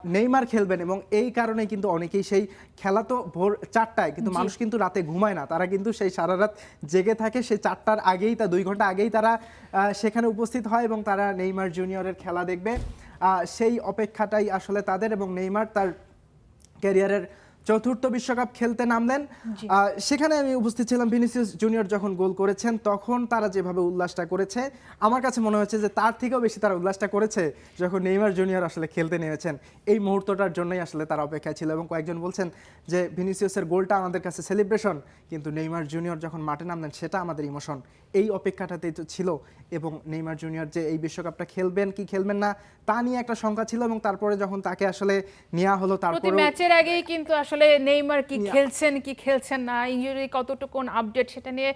Neymar খেলবেন এবং এই কারণে কিন্তু অনেকেই সেই খেলা তো ভোর ৪টায় কিন্তু মানুষ কিন্তু রাতে ঘুমায় না, তারা কিন্তু সেই সারা রাত জেগে থাকে, সেই ৪টার আগেই ২ ঘন্টা আগেই তারা সেখানে উপস্থিত হয় এবং তারা নেইমার জুনিয়রের খেলা দেখবে। সেই অপেক্ষাটাই আসলে তাদের, এবং নেইমার তার ক্যারিয়ারের চতুর্থ বিশ্বকাপ খেলতে নামলেন। সেখানে আমি উপস্থিত ছিলাম। ভিনিসিয়াস জুনিয়র যখন গোল করেছেন তখন তারা যেভাবে উল্লাসটা করেছে, আমার কাছে মনে হচ্ছে যে তার থেকেও বেশি তারা উল্লাসটা করেছে যখন নেইমার জুনিয়র আসলে খেলতে নেমেছেন। এই মুহূর্তটার জন্যই আসলে তারা অপেক্ষায় ছিল, এবং কয়েকজন বলছেন যে ভিনিসিয়াসের গোলটা আমাদের কাছে সেলিব্রেশন, কিন্তু নেইমার জুনিয়র যখন মাঠে নামলেন সেটা আমাদের ইমোশন। এই অপেক্ষাটাতেই তো ছিল, এবং নেইমার জুনিয়র যে এই বিশ্বকাপটা খেলবেন কি খেলবেন না তা নিয়ে একটা শঙ্কা ছিল, এবং তারপরে যখন তাকে আসলে নেওয়া হলো, তারপরে ম্যাচের আগেই কিন্তু আসলে নেইমার কি খেলছেন কি খেলছেন না, ইনজুরি কতটুকুন আপডেট সেটা নিয়ে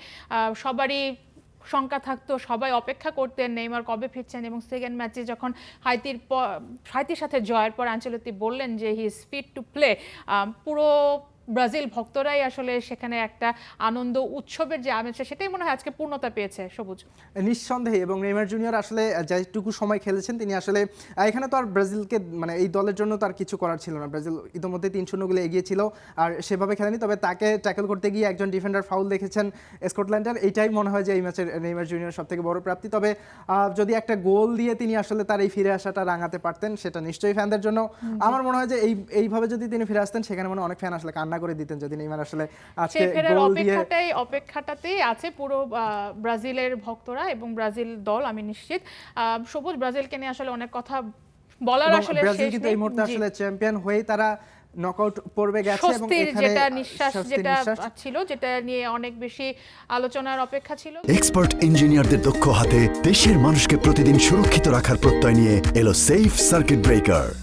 সবারই শঙ্কা থাকতো, সবাই অপেক্ষা করতেন নেইমার কবে ফিরছেন। এবং সেকেন্ড ম্যাচে যখন হাইতির সাথে জয়ের পর আনচেলত্তি বললেন যে he is fit to play, পুরো ব্রাজিল ভক্তরাই আসলে সেখানে একটা আনন্দ উৎসবের যে আমেজ সেটাই মনে হয় আজকে পূর্ণতা পেয়েছে সবুজ। নিঃসন্দেহে, এবং নেইমার জুনিয়র আসলে যেটুকু সময় খেলেছেন তিনি আসলে এখানে তো আর ব্রাজিলকে মানে এই দলের জন্য তার কিছু করার ছিল না, ব্রাজিল ইতিমধ্যে ৩-০ গোলে এগিয়ে ছিল আর সেভাবে খেলেনি। তবে তাকে ট্যাকল করতে গিয়ে একজন ডিফেন্ডার ফাউল দেখেছেন স্কটল্যান্ডের, এইটাই মনে হয় যে এই ম্যাচের নেইমার জুনিয়র সব থেকে বড় প্রাপ্তি। তবে যদি একটা গোল দিয়ে তিনি আসলে তার এই ফিরে আসাটা রাঙাতে পারতেন সেটা নিশ্চয়ই ফ্যানদের জন্য, আমার মনে হয় যে এইভাবে যদি তিনি ফিরে আসতেন সেখানে মনে অনেক ফ্যান আসলে কান্না করে দিতেন যদি নেইমার আসলে আজকে গোল দিয়ে। অপেক্ষাটাতেই আছে পুরো ব্রাজিলের ভক্তরা এবং ব্রাজিল দল, আমি নিশ্চিত। সবুজ, ব্রাজিলকে নিয়ে আসলে অনেক কথা বলার আসলে ব্রাজিল কিন্তু এই মুহূর্তে আসলে চ্যাম্পিয়ন হয়ে তারা নকআউট পর্বে গেছে, এবং এখানে যেটা নিঃশ্বাস যেটা ছিল, যেটা নিয়ে অনেক বেশি আলোচনার অপেক্ষা ছিল। এক্সপার্ট ইঞ্জিনিয়ারদের দক্ষ হাতে দেশের মানুষকে প্রতিদিন সুরক্ষিত রাখার প্রত্যয় নিয়ে এলো সেফ সার্কিট ব্রেকার।